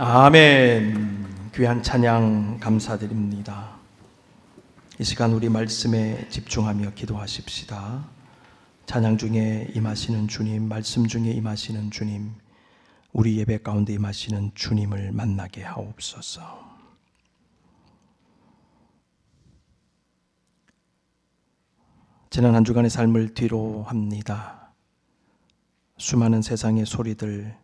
아멘. 귀한 찬양 감사드립니다. 이 시간 우리 말씀에 집중하며 기도하십시다. 찬양 중에 임하시는 주님, 말씀 중에 임하시는 주님, 우리 예배 가운데 임하시는 주님을 만나게 하옵소서. 지난 한 주간의 삶을 뒤로 합니다. 수많은 세상의 소리들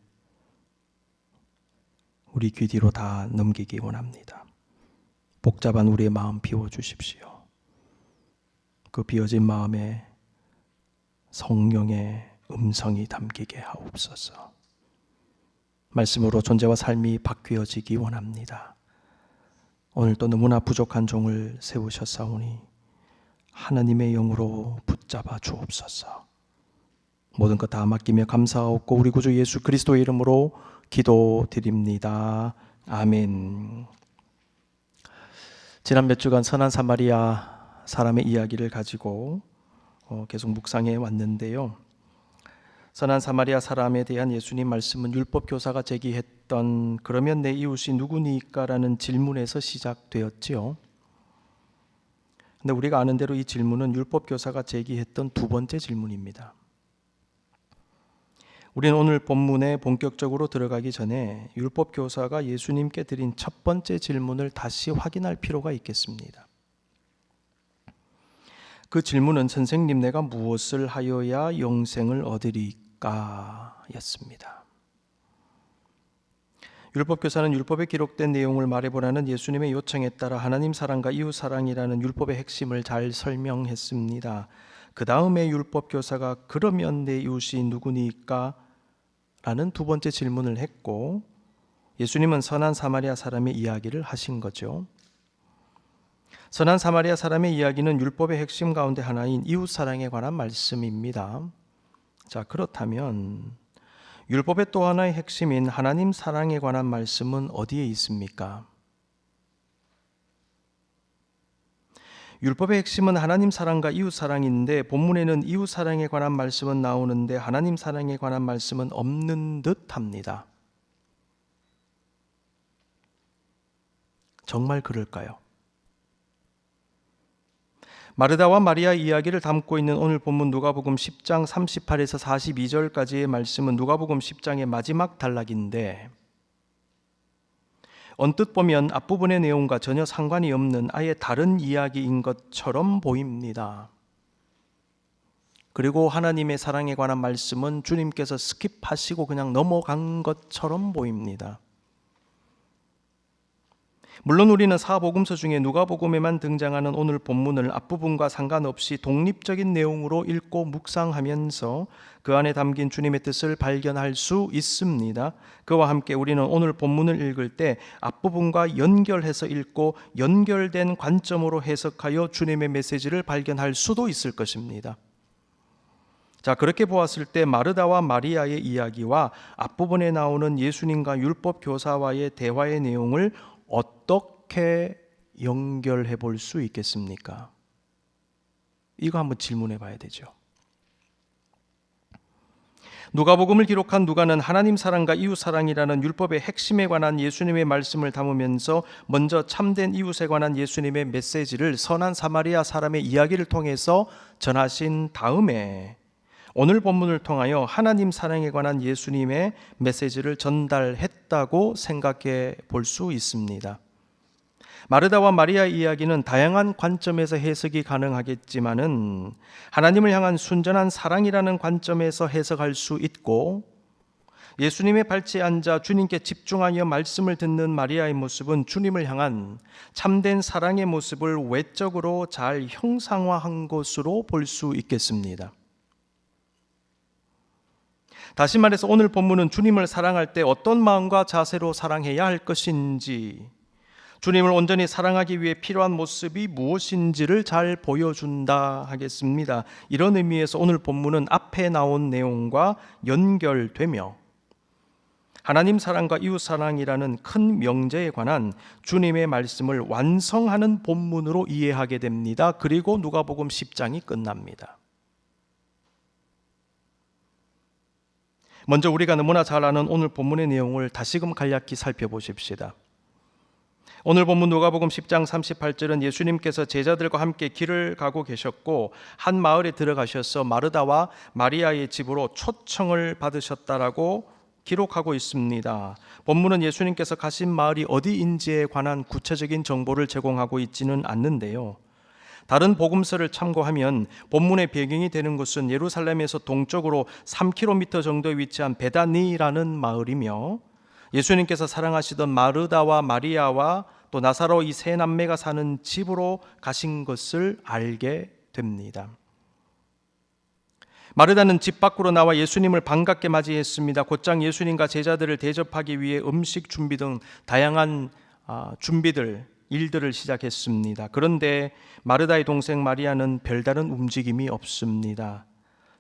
우리 귀 뒤로 다 넘기기 원합니다. 복잡한 우리의 마음 비워주십시오. 그 비워진 마음에 성령의 음성이 담기게 하옵소서. 말씀으로 존재와 삶이 바뀌어지기 원합니다. 오늘도 너무나 부족한 종을 세우셨사오니 하나님의 영으로 붙잡아 주옵소서. 모든 것 다 맡기며 감사하옵고 우리 구주 예수 그리스도의 이름으로 기도드립니다. 아멘. 지난 몇 주간 선한 사마리아 사람의 이야기를 가지고 계속 묵상해 왔는데요. 선한 사마리아 사람에 대한 예수님 말씀은 율법 교사가 제기했던 그러면 내 이웃이 누구니까? 라는 질문에서 시작되었지요. 근데 우리가 아는 대로 이 질문은 율법 교사가 제기했던 두 번째 질문입니다. 우리는 오늘 본문에 본격적으로 들어가기 전에 율법 교사가 예수님께 드린 첫 번째 질문을 다시 확인할 필요가 있겠습니다. 그 질문은 선생님 내가 무엇을 하여야 영생을 얻으리까? 였습니다. 율법 교사는 율법에 기록된 내용을 말해보라는 예수님의 요청에 따라 하나님 사랑과 이웃 사랑이라는 율법의 핵심을 잘 설명했습니다. 그 다음에 율법 교사가 그러면 내 이웃이 누구니까? 라는 두 번째 질문을 했고 예수님은 선한 사마리아 사람의 이야기를 하신 거죠. 선한 사마리아 사람의 이야기는 율법의 핵심 가운데 하나인 이웃 사랑에 관한 말씀입니다. 자, 그렇다면 율법의 또 하나의 핵심인 하나님 사랑에 관한 말씀은 어디에 있습니까? 율법의 핵심은 하나님 사랑과 이웃 사랑인데 본문에는 이웃 사랑에 관한 말씀은 나오는데 하나님 사랑에 관한 말씀은 없는 듯 합니다. 정말 그럴까요? 마르다와 마리아 이야기를 담고 있는 오늘 본문 누가복음 10장 38에서 42절까지의 말씀은 누가복음 10장의 마지막 단락인데 언뜻 보면 앞부분의 내용과 전혀 상관이 없는 아예 다른 이야기인 것처럼 보입니다. 그리고 하나님의 사랑에 관한 말씀은 주님께서 스킵하시고 그냥 넘어간 것처럼 보입니다. 물론 우리는 사복음서 중에 누가복음에만 등장하는 오늘 본문을 앞부분과 상관없이 독립적인 내용으로 읽고 묵상하면서 그 안에 담긴 주님의 뜻을 발견할 수 있습니다. 그와 함께 우리는 오늘 본문을 읽을 때 앞부분과 연결해서 읽고 연결된 관점으로 해석하여 주님의 메시지를 발견할 수도 있을 것입니다. 자, 그렇게 보았을 때 마르다와 마리아의 이야기와 앞부분에 나오는 예수님과 율법 교사와의 대화의 내용을 어떻게 연결해 볼 수 있겠습니까? 이거 한번 질문해 봐야 되죠. 누가복음을 기록한 누가는 하나님 사랑과 이웃 사랑이라는 율법의 핵심에 관한 예수님의 말씀을 담으면서 먼저 참된 이웃에 관한 예수님의 메시지를 선한 사마리아 사람의 이야기를 통해서 전하신 다음에 오늘 본문을 통하여 하나님 사랑에 관한 예수님의 메시지를 전달했다고 생각해 볼 수 있습니다. 마르다와 마리아 이야기는 다양한 관점에서 해석이 가능하겠지만은 하나님을 향한 순전한 사랑이라는 관점에서 해석할 수 있고 예수님의 발치에 앉아 주님께 집중하여 말씀을 듣는 마리아의 모습은 주님을 향한 참된 사랑의 모습을 외적으로 잘 형상화한 것으로 볼 수 있겠습니다. 다시 말해서 오늘 본문은 주님을 사랑할 때 어떤 마음과 자세로 사랑해야 할 것인지, 주님을 온전히 사랑하기 위해 필요한 모습이 무엇인지를 잘 보여준다 하겠습니다. 이런 의미에서 오늘 본문은 앞에 나온 내용과 연결되며 하나님 사랑과 이웃 사랑이라는 큰 명제에 관한 주님의 말씀을 완성하는 본문으로 이해하게 됩니다. 그리고 누가복음 10장이 끝납니다. 먼저 우리가 너무나 잘 아는 오늘 본문의 내용을 다시금 간략히 살펴보십시다. 오늘 본문 누가복음 10장 38절은 예수님께서 제자들과 함께 길을 가고 계셨고 한 마을에 들어가셔서 마르다와 마리아의 집으로 초청을 받으셨다라고 기록하고 있습니다. 본문은 예수님께서 가신 마을이 어디인지에 관한 구체적인 정보를 제공하고 있지는 않는데요. 다른 복음서를 참고하면 본문의 배경이 되는 곳은 예루살렘에서 동쪽으로 3km 정도에 위치한 베다니라는 마을이며 예수님께서 사랑하시던 마르다와 마리아와 또 나사로 이 세 남매가 사는 집으로 가신 것을 알게 됩니다. 마르다는 집 밖으로 나와 예수님을 반갑게 맞이했습니다. 곧장 예수님과 제자들을 대접하기 위해 음식 준비 등 다양한 일들을 시작했습니다. 그런데 마르다의 동생 마리아는 별다른 움직임이 없습니다.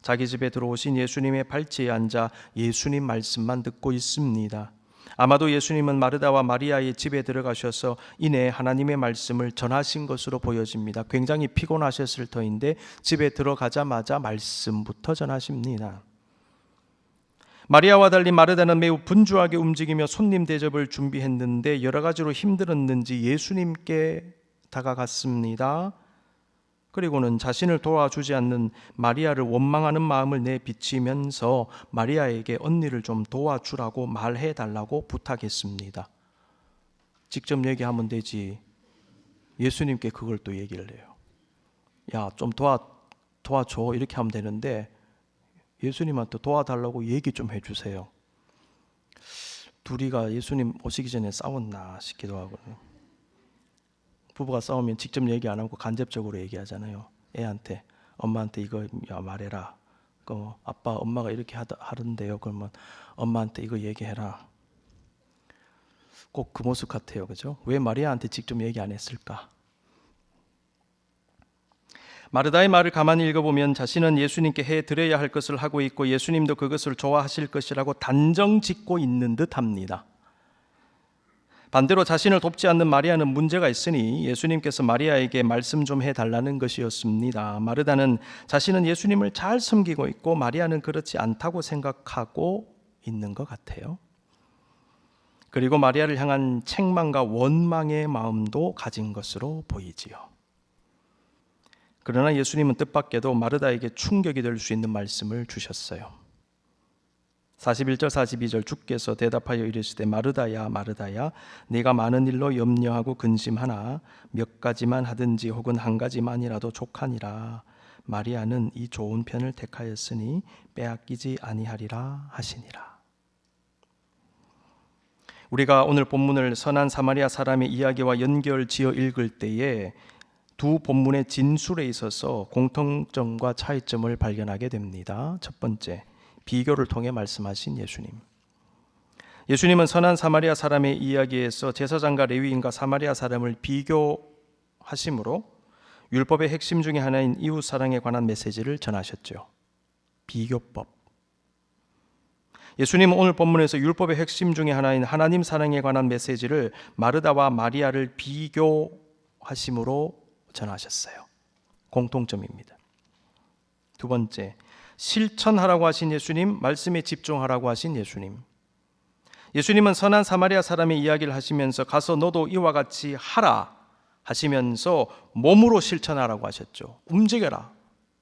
자기 집에 들어오신 예수님의 발치에 앉아 예수님 말씀만 듣고 있습니다. 아마도 예수님은 마르다와 마리아의 집에 들어가셔서 이내 하나님의 말씀을 전하신 것으로 보여집니다. 굉장히 피곤하셨을 터인데 집에 들어가자마자 말씀부터 전하십니다. 마리아와 달리 마르다는 매우 분주하게 움직이며 손님 대접을 준비했는데 여러 가지로 힘들었는지 예수님께 다가갔습니다. 그리고는 자신을 도와주지 않는 마리아를 원망하는 마음을 내비치면서 마리아에게 언니를 좀 도와주라고 말해달라고 부탁했습니다. 직접 얘기하면 되지 예수님께 그걸 또 얘기를 해요. 야, 좀 도와줘 이렇게 하면 되는데 예수님한테 도와달라고 얘기 좀 해주세요. 둘이가 예수님 오시기 전에 싸웠나 싶기도 하고요. 부부가 싸우면 직접 얘기 안 하고 간접적으로 얘기하잖아요. 애한테 엄마한테 이거 말해라. 아빠 엄마가 이렇게 하던데요. 그러면 엄마한테 이거 얘기해라. 꼭 그 모습 같아요. 그죠? 왜 마리아한테 직접 얘기 안 했을까? 마르다의 말을 가만히 읽어보면 자신은 예수님께 해드려야 할 것을 하고 있고 예수님도 그것을 좋아하실 것이라고 단정 짓고 있는 듯합니다. 반대로 자신을 돕지 않는 마리아는 문제가 있으니 예수님께서 마리아에게 말씀 좀 해달라는 것이었습니다. 마르다는 자신은 예수님을 잘 섬기고 있고 마리아는 그렇지 않다고 생각하고 있는 것 같아요. 그리고 마리아를 향한 책망과 원망의 마음도 가진 것으로 보이지요. 그러나 예수님은 뜻밖에도 마르다에게 충격이 될 수 있는 말씀을 주셨어요. 41절 42절 주께서 대답하여 이르시되 마르다야 마르다야 네가 많은 일로 염려하고 근심하나 몇 가지만 하든지 혹은 한 가지만이라도 족하니라. 마리아는 이 좋은 편을 택하였으니 빼앗기지 아니하리라 하시니라. 우리가 오늘 본문을 선한 사마리아 사람의 이야기와 연결지어 읽을 때에 두 본문의 진술에 있어서 공통점과 차이점을 발견하게 됩니다. 첫 번째, 비교를 통해 말씀하신 예수님. 예수님은 선한 사마리아 사람의 이야기에서 제사장과 레위인과 사마리아 사람을 비교하심으로 율법의 핵심 중에 하나인 이웃 사랑에 관한 메시지를 전하셨죠. 비교법. 예수님은 오늘 본문에서 율법의 핵심 중에 하나인 하나님 사랑에 관한 메시지를 마르다와 마리아를 비교하심으로 전하셨어요. 공통점입니다. 두 번째, 실천하라고 하신 예수님, 말씀에 집중하라고 하신 예수님. 예수님은 선한 사마리아 사람의 이야기를 하시면서 가서 너도 이와 같이 하라 하시면서 몸으로 실천하라고 하셨죠. 움직여라,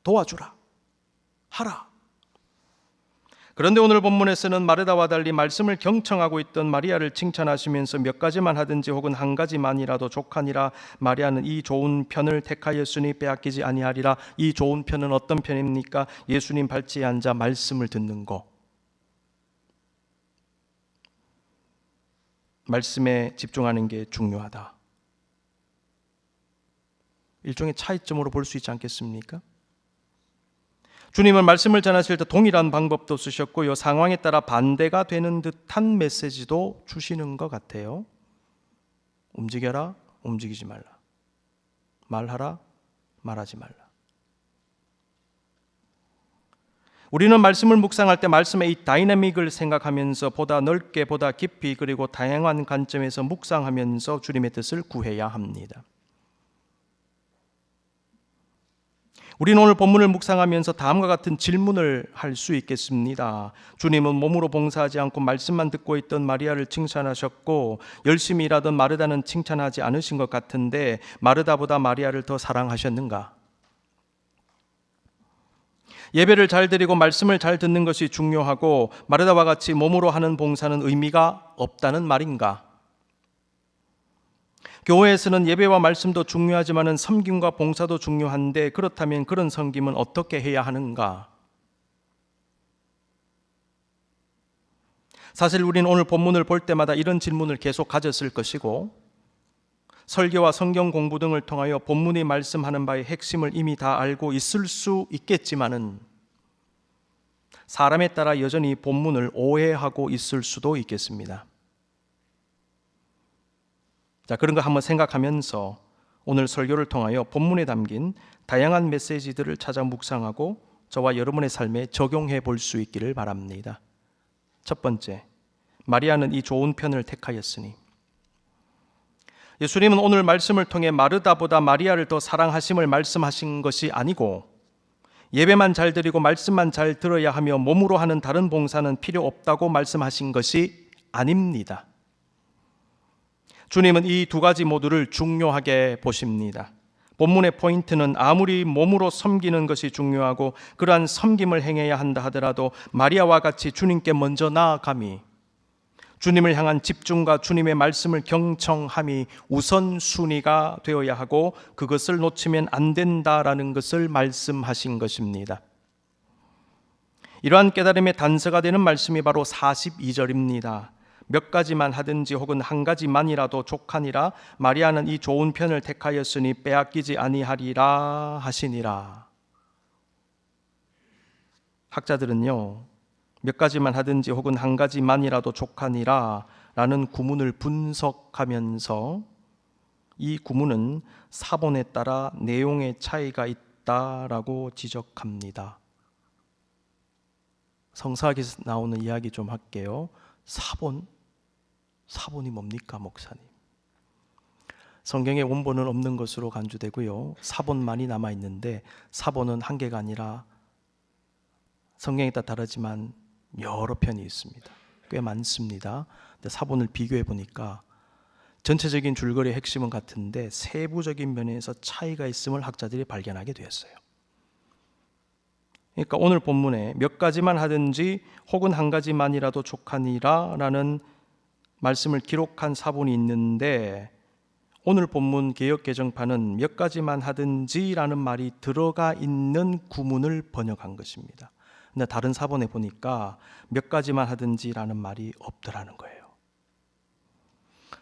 도와주라, 하라. 그런데 오늘 본문에서는 마르다와 달리 말씀을 경청하고 있던 마리아를 칭찬하시면서 몇 가지만 하든지 혹은 한 가지만이라도 족하니라. 마리아는 이 좋은 편을 택하였으니 빼앗기지 아니하리라. 이 좋은 편은 어떤 편입니까? 예수님 발치에 앉아 말씀을 듣는 거. 말씀에 집중하는 게 중요하다. 일종의 차이점으로 볼 수 있지 않겠습니까? 주님은 말씀을 전하실 때 동일한 방법도 쓰셨고요. 상황에 따라 반대가 되는 듯한 메시지도 주시는 것 같아요. 움직여라, 움직이지 말라. 말하라, 말하지 말라. 우리는 말씀을 묵상할 때 말씀의 이 다이내믹을 생각하면서 보다 넓게, 보다 깊이, 그리고 다양한 관점에서 묵상하면서 주님의 뜻을 구해야 합니다. 우리는 오늘 본문을 묵상하면서 다음과 같은 질문을 할 수 있겠습니다. 주님은 몸으로 봉사하지 않고 말씀만 듣고 있던 마리아를 칭찬하셨고 열심히 일하던 마르다는 칭찬하지 않으신 것 같은데 마르다보다 마리아를 더 사랑하셨는가? 예배를 잘 드리고 말씀을 잘 듣는 것이 중요하고 마르다와 같이 몸으로 하는 봉사는 의미가 없다는 말인가? 교회에서는 예배와 말씀도 중요하지만 섬김과 봉사도 중요한데 그렇다면 그런 섬김은 어떻게 해야 하는가? 사실 우리는 오늘 본문을 볼 때마다 이런 질문을 계속 가졌을 것이고 설교와 성경 공부 등을 통하여 본문이 말씀하는 바의 핵심을 이미 다 알고 있을 수 있겠지만은 사람에 따라 여전히 본문을 오해하고 있을 수도 있겠습니다. 자, 그런 거 한번 생각하면서 오늘 설교를 통하여 본문에 담긴 다양한 메시지들을 찾아 묵상하고 저와 여러분의 삶에 적용해 볼 수 있기를 바랍니다. 첫 번째, 마리아는 이 좋은 편을 택하였으니. 예수님은 오늘 말씀을 통해 마르다보다 마리아를 더 사랑하심을 말씀하신 것이 아니고 예배만 잘 드리고 말씀만 잘 들어야 하며 몸으로 하는 다른 봉사는 필요 없다고 말씀하신 것이 아닙니다. 주님은 이 두 가지 모두를 중요하게 보십니다. 본문의 포인트는 아무리 몸으로 섬기는 것이 중요하고 그러한 섬김을 행해야 한다 하더라도 마리아와 같이 주님께 먼저 나아감이, 주님을 향한 집중과 주님의 말씀을 경청함이 우선순위가 되어야 하고 그것을 놓치면 안 된다라는 것을 말씀하신 것입니다. 이러한 깨달음의 단서가 되는 말씀이 바로 42절입니다. 몇 가지만 하든지 혹은 한 가지만이라도 족하니라. 마리아는 이 좋은 편을 택하였으니 빼앗기지 아니하리라 하시니라. 학자들은요, 몇 가지만 하든지 혹은 한 가지만이라도 족하니라 라는 구문을 분석하면서 이 구문은 사본에 따라 내용의 차이가 있다라고 지적합니다. 성사학에서 나오는 이야기 좀 할게요. 사본이 뭡니까, 목사님? 성경에 원본은 없는 것으로 간주되고요. 사본만이 남아있는데 사본은 한 개가 아니라 성경에 따라 다르지만 여러 편이 있습니다. 꽤 많습니다. 근데 사본을 비교해 보니까 전체적인 줄거리의 핵심은 같은데 세부적인 면에서 차이가 있음을 학자들이 발견하게 되었어요. 그러니까 오늘 본문에 몇 가지만 하든지 혹은 한 가지만이라도 족하니라 라는 말씀을 기록한 사본이 있는데 오늘 본문 개역개정판은 몇 가지만 하든지 라는 말이 들어가 있는 구문을 번역한 것입니다. 근데 다른 사본에 보니까 몇 가지만 하든지 라는 말이 없더라는 거예요.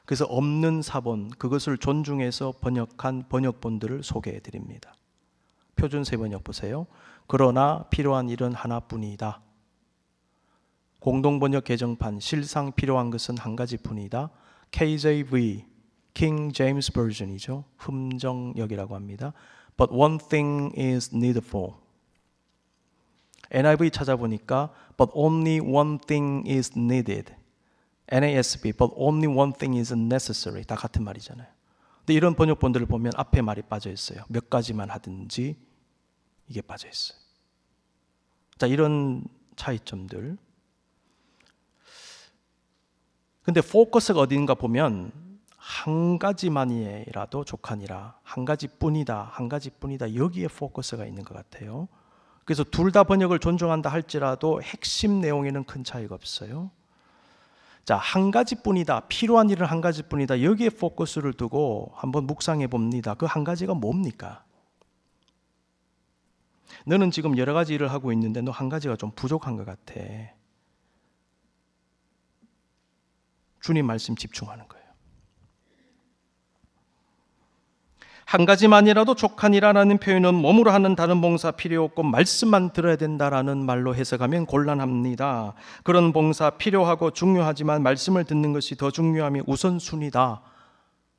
그래서 없는 사본, 그것을 존중해서 번역한 번역본들을 소개해 드립니다. 표준세 번역 보세요. 그러나 필요한 일은 하나뿐이다. 공동번역 개정판 실상 필요한 것은 한 가지뿐이다. KJV, King James Version이죠. 흠정역이라고 합니다. But one thing is needful. NIV 찾아보니까 But only one thing is needed. NASB, But only one thing is necessary. 다 같은 말이잖아요. 근데 이런 번역본들을 보면 앞에 말이 빠져 있어요. 몇 가지만 하든지 이게 빠져 있어요. 자, 이런 차이점들. 근데 포커스가 어딘가 보면 한 가지만이라도 족하니라, 한 가지뿐이다, 한 가지뿐이다, 여기에 포커스가 있는 것 같아요. 그래서 둘 다 번역을 존중한다 할지라도 핵심 내용에는 큰 차이가 없어요. 자, 한 가지뿐이다, 필요한 일은 한 가지뿐이다, 여기에 포커스를 두고 한번 묵상해 봅니다. 그 한 가지가 뭡니까? 너는 지금 여러 가지 일을 하고 있는데 너 한 가지가 좀 부족한 것 같아. 주님 말씀 집중하는 거예요. 한 가지만이라도 족하니라라는 표현은 몸으로 하는 다른 봉사 필요 없고 말씀만 들어야 된다라는 말로 해석하면 곤란합니다. 그런 봉사 필요하고 중요하지만 말씀을 듣는 것이 더 중요함이 우선순위다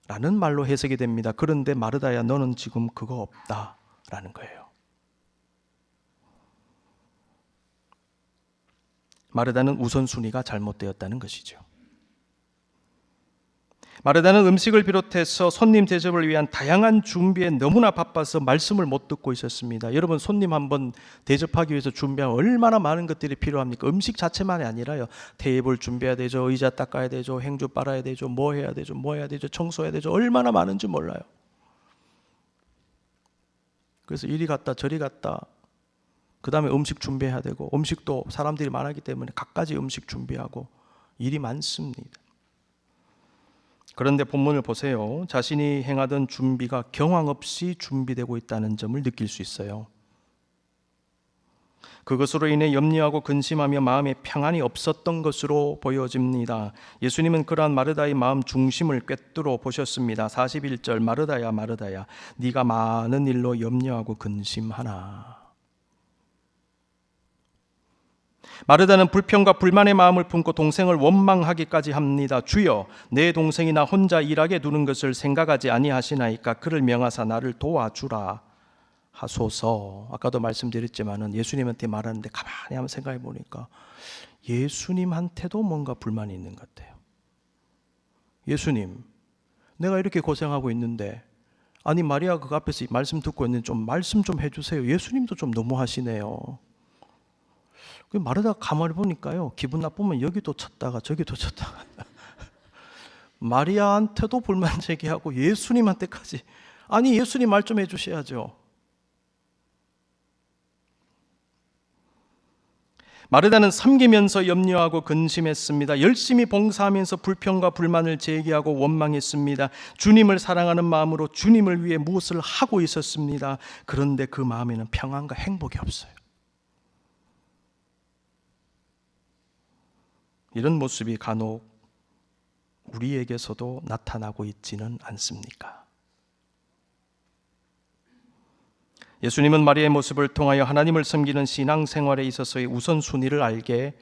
라는 말로 해석이 됩니다. 그런데 마르다야, 너는 지금 그거 없다 라는 거예요. 마르다는 우선순위가 잘못되었다는 것이죠. 마르다는 음식을 비롯해서 손님 대접을 위한 다양한 준비에 너무나 바빠서 말씀을 못 듣고 있었습니다. 여러분, 손님 한번 대접하기 위해서 준비하면 얼마나 많은 것들이 필요합니까? 음식 자체만이 아니라요. 테이블 준비해야 되죠. 의자 닦아야 되죠. 행주 빨아야 되죠. 뭐 해야 되죠. 뭐 해야 되죠. 청소해야 되죠. 얼마나 많은지 몰라요. 그래서 이리 갔다 저리 갔다, 그 다음에 음식 준비해야 되고, 음식도 사람들이 많았기 때문에 갖가지 음식 준비하고, 일이 많습니다. 그런데 본문을 보세요. 자신이 행하던 준비가 경황 없이 준비되고 있다는 점을 느낄 수 있어요. 그것으로 인해 염려하고 근심하며 마음에 평안이 없었던 것으로 보여집니다. 예수님은 그러한 마르다의 마음 중심을 꿰뚫어 보셨습니다. 41절, 마르다야 마르다야, 네가 많은 일로 염려하고 근심하나. 마르다는 불평과 불만의 마음을 품고 동생을 원망하기까지 합니다. 주여, 내 동생이 나 혼자 일하게 두는 것을 생각하지 아니하시나이까. 그를 명하사 나를 도와주라 하소서. 아까도 말씀드렸지만은 예수님한테 말하는데 가만히 한번 생각해 보니까 예수님한테도 뭔가 불만이 있는 것 같아요. 예수님, 내가 이렇게 고생하고 있는데, 아니 마리아 그 앞에서 말씀 듣고 있는데 좀 말씀 좀 해주세요. 예수님도 좀 너무하시네요. 마르다 가만히 보니까요, 기분 나쁘면 여기도 쳤다가 저기도 쳤다가 마리아한테도 불만 제기하고 예수님한테까지. 아니 예수님 말 좀 해주셔야죠. 마르다는 섬기면서 염려하고 근심했습니다. 열심히 봉사하면서 불평과 불만을 제기하고 원망했습니다. 주님을 사랑하는 마음으로 주님을 위해 무엇을 하고 있었습니다. 그런데 그 마음에는 평안과 행복이 없어요. 이런 모습이 간혹 우리에게서도 나타나고 있지는 않습니까? 예수님은 마리아의 모습을 통하여 하나님을 섬기는 신앙생활에 있어서의 우선순위를 알게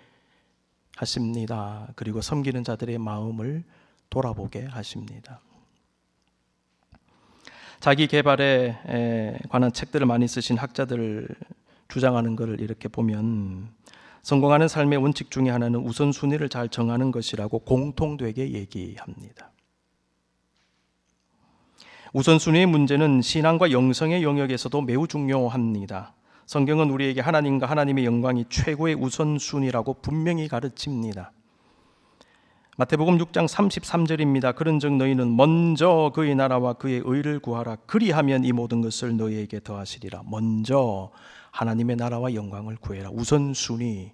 하십니다. 그리고 섬기는 자들의 마음을 돌아보게 하십니다. 자기 개발에 관한 책들을 많이 쓰신 학자들을 주장하는 것을 이렇게 보면, 성공하는 삶의 원칙 중에 하나는 우선순위를 잘 정하는 것이라고 공통되게 얘기합니다. 우선순위의 문제는 신앙과 영성의 영역에서도 매우 중요합니다. 성경은 우리에게 하나님과 하나님의 영광이 최고의 우선순위라고 분명히 가르칩니다. 마태복음 6장 33절입니다. 그런즉 너희는 먼저 그의 나라와 그의 의를 구하라. 그리하면 이 모든 것을 너희에게 더하시리라. 먼저 하나님의 나라와 영광을 구해라. 우선순위.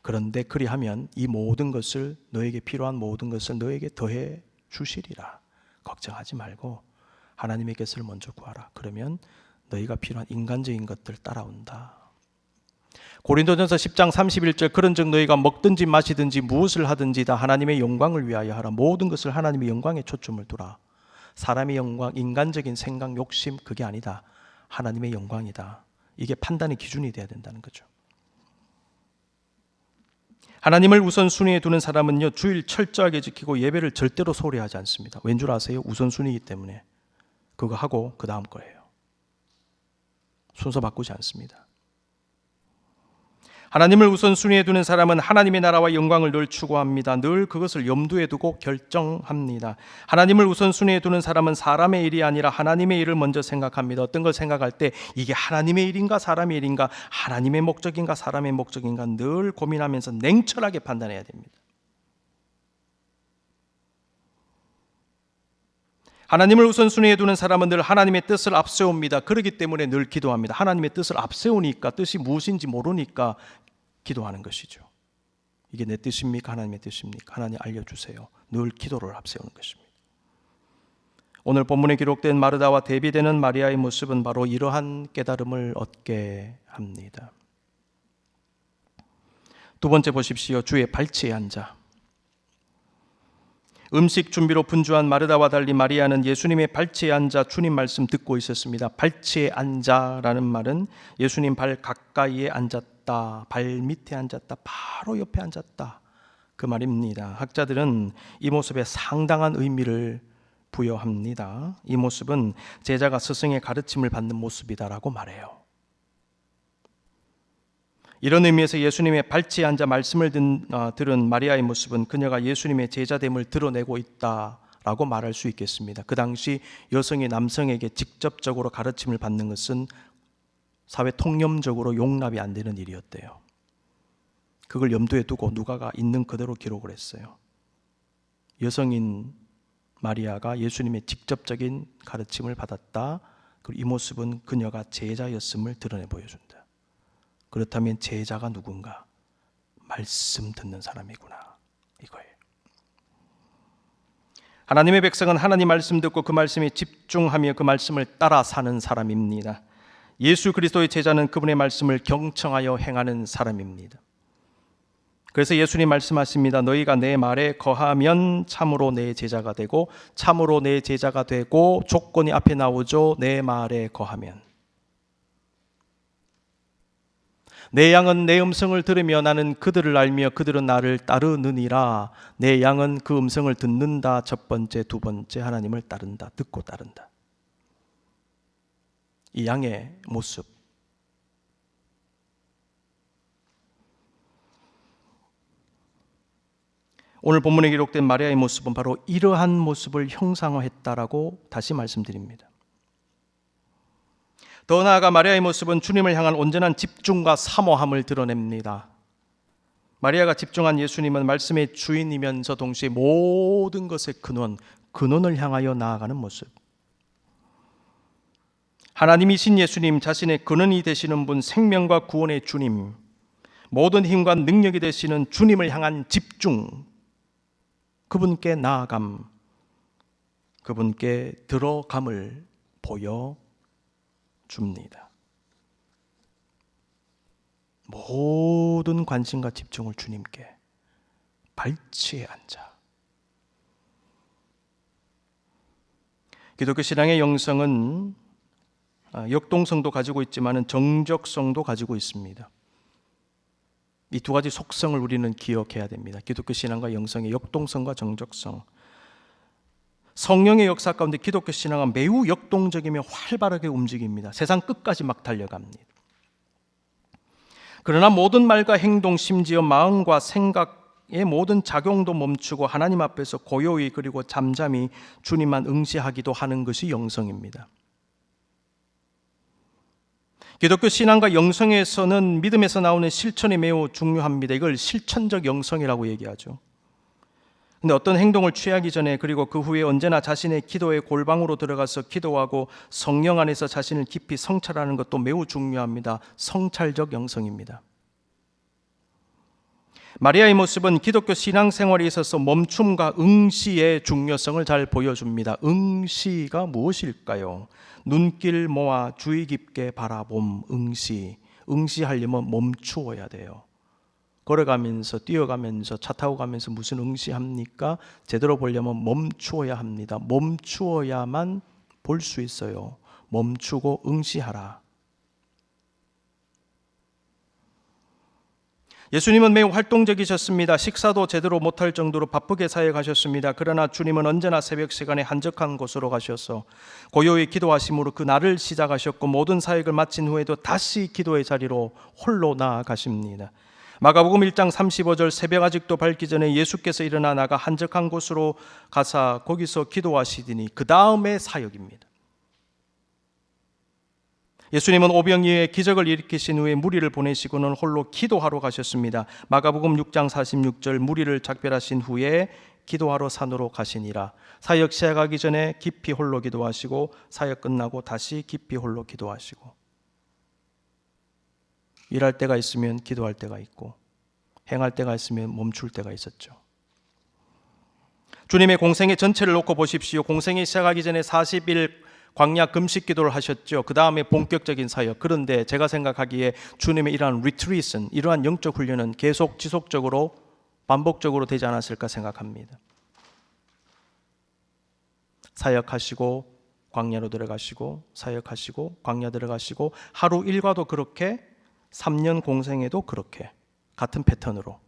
그런데 그리하면 이 모든 것을, 너에게 필요한 모든 것을 너에게 더해 주시리라. 걱정하지 말고 하나님의 것을 먼저 구하라. 그러면 너희가 필요한 인간적인 것들 따라온다. 고린도전서 10장 31절, 그런즉 너희가 먹든지 마시든지 무엇을 하든지 다 하나님의 영광을 위하여 하라. 모든 것을 하나님의 영광에 초점을 두라. 사람의 영광, 인간적인 생각, 욕심, 그게 아니다. 하나님의 영광이다. 이게 판단의 기준이 돼야 된다는 거죠. 하나님을 우선순위에 두는 사람은요, 주일 철저하게 지키고 예배를 절대로 소홀히 하지 않습니다. 왠 줄 아세요? 우선순위이기 때문에. 그거 하고 그 다음 거예요. 순서 바꾸지 않습니다. 하나님을 우선순위에 두는 사람은 하나님의 나라와 영광을 늘 추구합니다. 늘 그것을 염두에 두고 결정합니다. 하나님을 우선순위에 두는 사람은 사람의 일이 아니라 하나님의 일을 먼저 생각합니다. 어떤 걸 생각할 때 이게 하나님의 일인가 사람의 일인가, 하나님의 목적인가 사람의 목적인가 늘 고민하면서 냉철하게 판단해야 됩니다. 하나님을 우선순위에 두는 사람은 늘 하나님의 뜻을 앞세웁니다. 그렇기 때문에 늘 기도합니다. 하나님의 뜻을 앞세우니까, 뜻이 무엇인지 모르니까 기도하는 것이죠. 이게 내 뜻입니까? 하나님의 뜻입니까? 하나님 알려주세요. 늘 기도를 앞세우는 것입니다. 오늘 본문에 기록된 마르다와 대비되는 마리아의 모습은 바로 이러한 깨달음을 얻게 합니다. 두 번째 보십시오. 주의 발치에 앉아. 음식 준비로 분주한 마르다와 달리 마리아는 예수님의 발치에 앉아 주님 말씀 듣고 있었습니다. 발치에 앉아라는 말은 예수님 발 가까이에 앉았다, 발 밑에 앉았다, 바로 옆에 앉았다, 그 말입니다. 학자들은 이 모습에 상당한 의미를 부여합니다. 이 모습은 제자가 스승의 가르침을 받는 모습이다라고 말해요. 이런 의미에서 예수님의 발치에 앉아 말씀을 들은 마리아의 모습은 그녀가 예수님의 제자됨을 드러내고 있다라고 말할 수 있겠습니다. 그 당시 여성이 남성에게 직접적으로 가르침을 받는 것은 사회 통념적으로 용납이 안 되는 일이었대요. 그걸 염두에 두고 누가가 있는 그대로 기록을 했어요. 여성인 마리아가 예수님의 직접적인 가르침을 받았다. 그리고 이 모습은 그녀가 제자였음을 드러내 보여준다. 그렇다면 제자가 누군가? 말씀 듣는 사람이구나, 이거예요. 하나님의 백성은 하나님 말씀 듣고 그 말씀에 집중하며 그 말씀을 따라 사는 사람입니다. 예수 그리스도의 제자는 그분의 말씀을 경청하여 행하는 사람입니다. 그래서 예수님 말씀하십니다. 너희가 내 말에 거하면 참으로 내 제자가 되고, 참으로 내 제자가 되고 조건이 앞에 나오죠. 내 말에 거하면. 내 양은 내 음성을 들으며 나는 그들을 알며 그들은 나를 따르느니라. 내 양은 그 음성을 듣는다. 첫 번째, 두 번째, 하나님을 따른다. 듣고 따른다. 이 양의 모습. 오늘 본문에 기록된 마리아의 모습은 바로 이러한 모습을 형상화했다라고 다시 말씀드립니다. 더 나아가 마리아의 모습은 주님을 향한 온전한 집중과 사모함을 드러냅니다. 마리아가 집중한 예수님은 말씀의 주인이면서 동시에 모든 것의 근원을 향하여 나아가는 모습. 하나님이신 예수님, 자신의 근원이 되시는 분, 생명과 구원의 주님, 모든 힘과 능력이 되시는 주님을 향한 집중, 그분께 나아감, 그분께 들어감을 보여줍니다. 모든 관심과 집중을 주님께 발치에 앉아. 기독교 신앙의 영성은 역동성도 가지고 있지만 정적성도 가지고 있습니다. 이 두 가지 속성을 우리는 기억해야 됩니다. 기독교 신앙과 영성의 역동성과 정적성. 성령의 역사 가운데 기독교 신앙은 매우 역동적이며 활발하게 움직입니다. 세상 끝까지 막 달려갑니다. 그러나 모든 말과 행동, 심지어 마음과 생각의 모든 작용도 멈추고 하나님 앞에서 고요히 그리고 잠잠히 주님만 응시하기도 하는 것이 영성입니다. 기독교 신앙과 영성에서는 믿음에서 나오는 실천이 매우 중요합니다. 이걸 실천적 영성이라고 얘기하죠. 근데 어떤 행동을 취하기 전에 그리고 그 후에 언제나 자신의 기도의 골방으로 들어가서 기도하고 성령 안에서 자신을 깊이 성찰하는 것도 매우 중요합니다. 성찰적 영성입니다. 마리아의 모습은 기독교 신앙생활에 있어서 멈춤과 응시의 중요성을 잘 보여줍니다. 응시가 무엇일까요? 눈길 모아 주의 깊게 바라봄. 응시하려면 멈추어야 돼요. 걸어가면서, 뛰어가면서, 차 타고 가면서 무슨 응시합니까? 제대로 보려면 멈추어야 합니다. 멈추어야만 볼 수 있어요. 멈추고 응시하라. 예수님은 매우 활동적이셨습니다. 식사도 제대로 못할 정도로 바쁘게 사역하셨습니다. 그러나 주님은 언제나 새벽 시간에 한적한 곳으로 가셔서 고요히 기도하심으로 그 날을 시작하셨고, 모든 사역을 마친 후에도 다시 기도의 자리로 홀로 나아가십니다. 마가복음 1장 35절, 새벽 아직도 밝기 전에 예수께서 일어나 나가 한적한 곳으로 가사 거기서 기도하시더니 그 다음에 사역입니다. 예수님은 오병이어의 기적을 일으키신 후에 무리를 보내시고는 홀로 기도하러 가셨습니다. 마가복음 6장 46절, 무리를 작별하신 후에 기도하러 산으로 가시니라. 사역 시작하기 전에 깊이 홀로 기도하시고, 사역 끝나고 다시 깊이 홀로 기도하시고. 일할 때가 있으면 기도할 때가 있고, 행할 때가 있으면 멈출 때가 있었죠. 주님의 공생의 전체를 놓고 보십시오. 공생이 시작하기 전에 40일 광야 금식 기도를 하셨죠. 그 다음에 본격적인 사역. 그런데 제가 생각하기에 주님의 이러한 리트릿은, 이러한 영적 훈련은 계속 지속적으로 반복적으로 되지 않았을까 생각합니다. 사역하시고 광야로 들어가시고, 사역하시고 광야 들어가시고, 하루 일과도 그렇게, 3년 공생에도 그렇게 같은 패턴으로.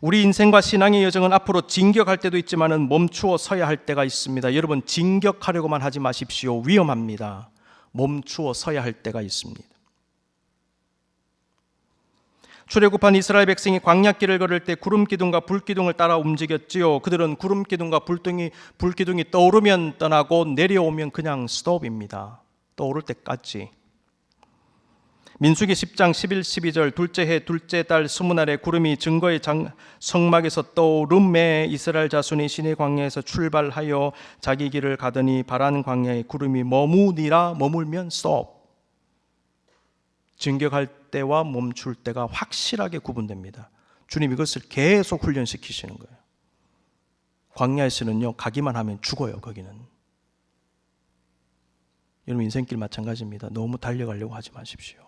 우리 인생과 신앙의 여정은 앞으로 진격할 때도 있지만 멈추어 서야 할 때가 있습니다. 여러분, 진격하려고만 하지 마십시오. 위험합니다. 멈추어 서야 할 때가 있습니다. 출애굽한 이스라엘 백성이 광야길을 걸을 때 구름 기둥과 불 기둥을 따라 움직였지요. 그들은 구름 기둥과 불 기둥이 떠오르면 떠나고 내려오면 그냥 스톱입니다. 떠오를 때까지. 민수기 10장 11, 12절 둘째 해 둘째 달 20날에 구름이 증거의 성막에서 떠오름에 이스라엘 자손이 시내 광야에서 출발하여 자기 길을 가더니 바란 광야에 구름이 머무니라. 머물면 스톱. 진격할 때와 멈출 때가 확실하게 구분됩니다. 주님 이것을 계속 훈련시키시는 거예요. 광야에서는요, 가기만 하면 죽어요. 거기는. 여러분 인생길 마찬가지입니다. 너무 달려가려고 하지 마십시오.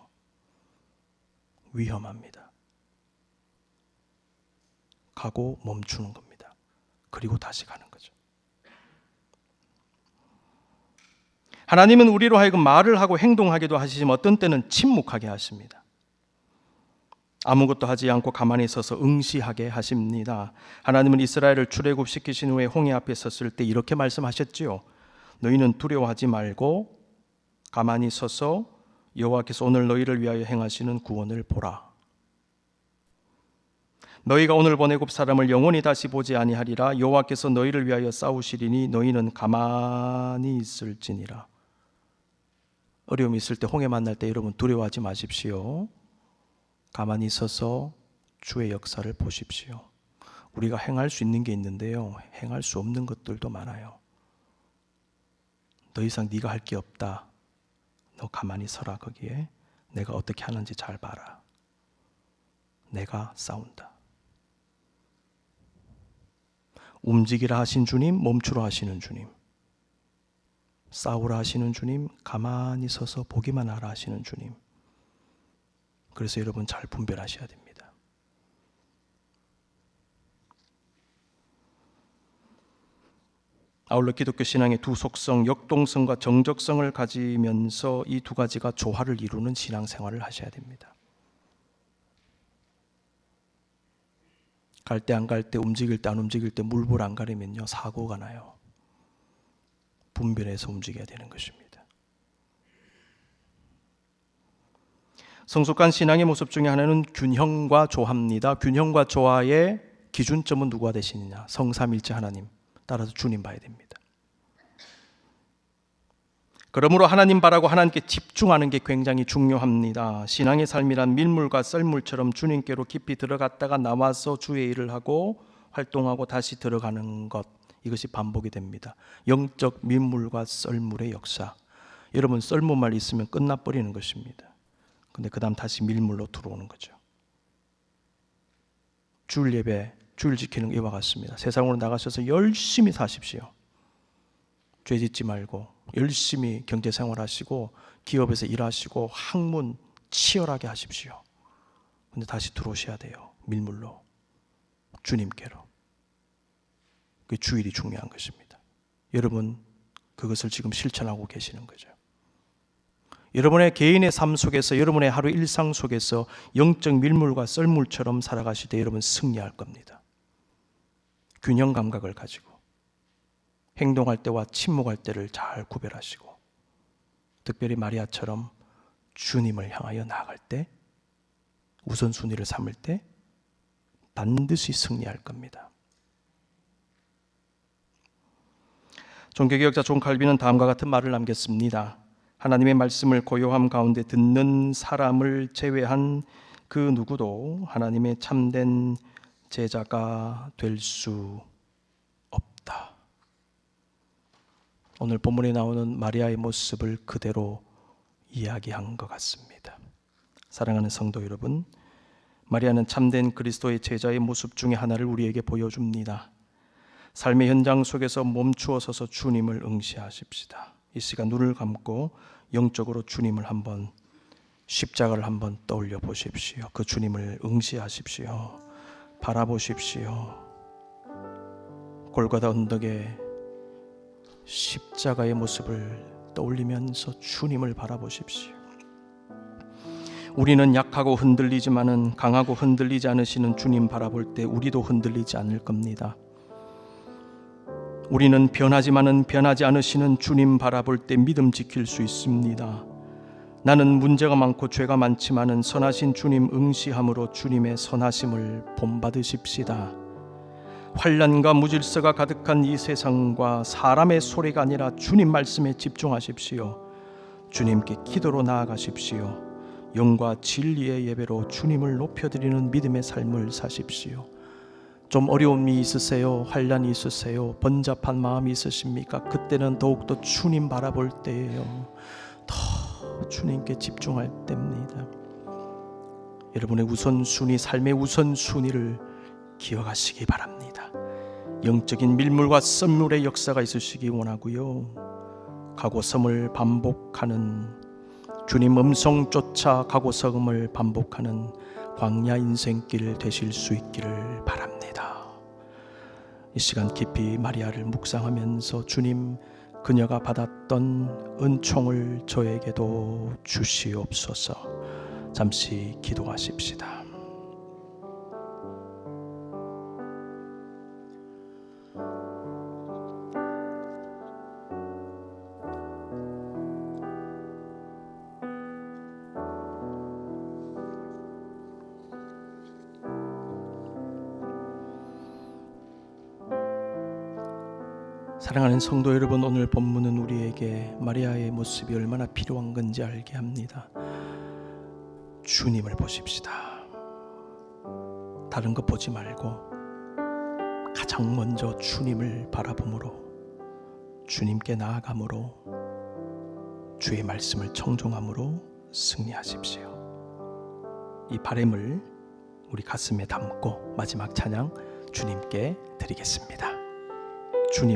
위험합니다. 가고 멈추는 겁니다. 그리고 다시 가는 거죠. 하나님은 우리로 하여금 말을 하고 행동하기도 하시지만 어떤 때는 침묵하게 하십니다. 아무것도 하지 않고 가만히 서서 응시하게 하십니다. 하나님은 이스라엘을 출애굽시키신 후에 홍해 앞에 섰을 때 이렇게 말씀하셨지요. 너희는 두려워하지 말고 가만히 서서 여호와께서 오늘 너희를 위하여 행하시는 구원을 보라. 너희가 오늘 본 애굽 사람을 영원히 다시 보지 아니하리라. 여호와께서 너희를 위하여 싸우시리니 너희는 가만히 있을지니라. 어려움이 있을 때, 홍해 만날 때 여러분 두려워하지 마십시오. 가만히 서서 주의 역사를 보십시오. 우리가 행할 수 있는 게 있는데요, 행할 수 없는 것들도 많아요. 더 이상 네가 할 게 없다. 너 가만히 서라. 거기에 내가 어떻게 하는지 잘 봐라. 내가 싸운다. 움직이라 하신 주님, 멈추라 하시는 주님, 싸우라 하시는 주님, 가만히 서서 보기만 하라 하시는 주님. 그래서 여러분 잘 분별하셔야 됩니다. 아울러 기독교 신앙의 두 속성, 역동성과 정적성을 가지면서 이 두 가지가 조화를 이루는 신앙생활을 하셔야 됩니다. 갈 때 안 갈 때, 움직일 때 안 움직일 때, 물불 안 가리면요 사고가 나요. 분별해서 움직여야 되는 것입니다. 성숙한 신앙의 모습 중에 하나는 균형과 조화입니다. 균형과 조화의 기준점은 누가 되시느냐? 성삼일체 하나님, 따라서 주님 봐야 됩니다. 그러므로 하나님 바라고 하나님께 집중하는 게 굉장히 중요합니다. 신앙의 삶이란 밀물과 썰물처럼 주님께로 깊이 들어갔다가 나와서 주의 일을 하고 활동하고 다시 들어가는 것, 이것이 반복이 됩니다. 영적 밀물과 썰물의 역사. 여러분 썰물만 있으면 끝나버리는 것입니다. 근데 그 다음 다시 밀물로 들어오는 거죠. 주일 예배, 주일 지키는 이와 같습니다. 세상으로 나가셔서 열심히 사십시오. 죄 짓지 말고 열심히 경제생활 하시고 기업에서 일하시고 학문 치열하게 하십시오. 근데 다시 들어오셔야 돼요. 밀물로, 주님께로. 그 주일이 중요한 것입니다. 여러분 그것을 지금 실천하고 계시는 거죠. 여러분의 개인의 삶 속에서, 여러분의 하루 일상 속에서 영적 밀물과 썰물처럼 살아가실 때 여러분 승리할 겁니다. 균형 감각을 가지고 행동할 때와 침묵할 때를 잘 구별하시고, 특별히 마리아처럼 주님을 향하여 나아갈 때, 우선순위를 삼을 때 반드시 승리할 겁니다. 종교개혁자 존 칼빈은 다음과 같은 말을 남겼습니다. 하나님의 말씀을 고요함 가운데 듣는 사람을 제외한 그 누구도 하나님의 참된 제자가 될 수 없다. 오늘 본문에 나오는 마리아의 모습을 그대로 이야기한 것 같습니다. 사랑하는 성도 여러분, 마리아는 참된 그리스도의 제자의 모습 중에 하나를 우리에게 보여줍니다. 삶의 현장 속에서 멈추어 서서 주님을 응시하십시다. 이 시간 눈을 감고 영적으로 주님을 한번, 십자가를 한번 떠올려 보십시오. 그 주님을 응시하십시오. 바라보십시오. 골고다 언덕에 십자가의 모습을 떠올리면서 주님을 바라보십시오. 우리는 약하고 흔들리지만은 강하고 흔들리지 않으시는 주님 바라볼 때 우리도 흔들리지 않을 겁니다. 우리는 변하지만은 변하지 않으시는 주님 바라볼 때 믿음 지킬 수 있습니다. 나는 문제가 많고 죄가 많지만은 선하신 주님 응시함으로 주님의 선하심을 본받으십시다. 환난과 무질서가 가득한 이 세상과 사람의 소리가 아니라 주님 말씀에 집중하십시오. 주님께 기도로 나아가십시오. 영과 진리의 예배로 주님을 높여드리는 믿음의 삶을 사십시오. 좀 어려움이 있으세요? 환난이 있으세요? 번잡한 마음이 있으십니까? 그때는 더욱더 주님 바라볼 때예요. 더 주님께 집중할 때입니다. 여러분의 우선순위, 삶의 우선순위를 기억하시기 바랍니다. 영적인 밀물과 썰물의 역사가 있으시기 원하고요. 가고섬을 반복하는, 주님 음성 쫓아 가고섬을 반복하는 광야 인생길 되실 수 있기를 바랍니다. 이 시간 깊이 마리아를 묵상하면서 주님, 그녀가 받았던 은총을 저에게도 주시옵소서. 잠시 기도하십시다. 사랑하는 성도 여러분, 오늘 본문은 우리에게 마리아의 모습이 얼마나 필요한 건지 알게 합니다. 주님을 보십시다. 다른 것 보지 말고 가장 먼저 주님을 바라봄으로, 주님께 나아감으로, 주의 말씀을 청종함으로 승리하십시오. 이 바람을 우리 가슴에 담고 마지막 찬양 주님께 드리겠습니다. 주님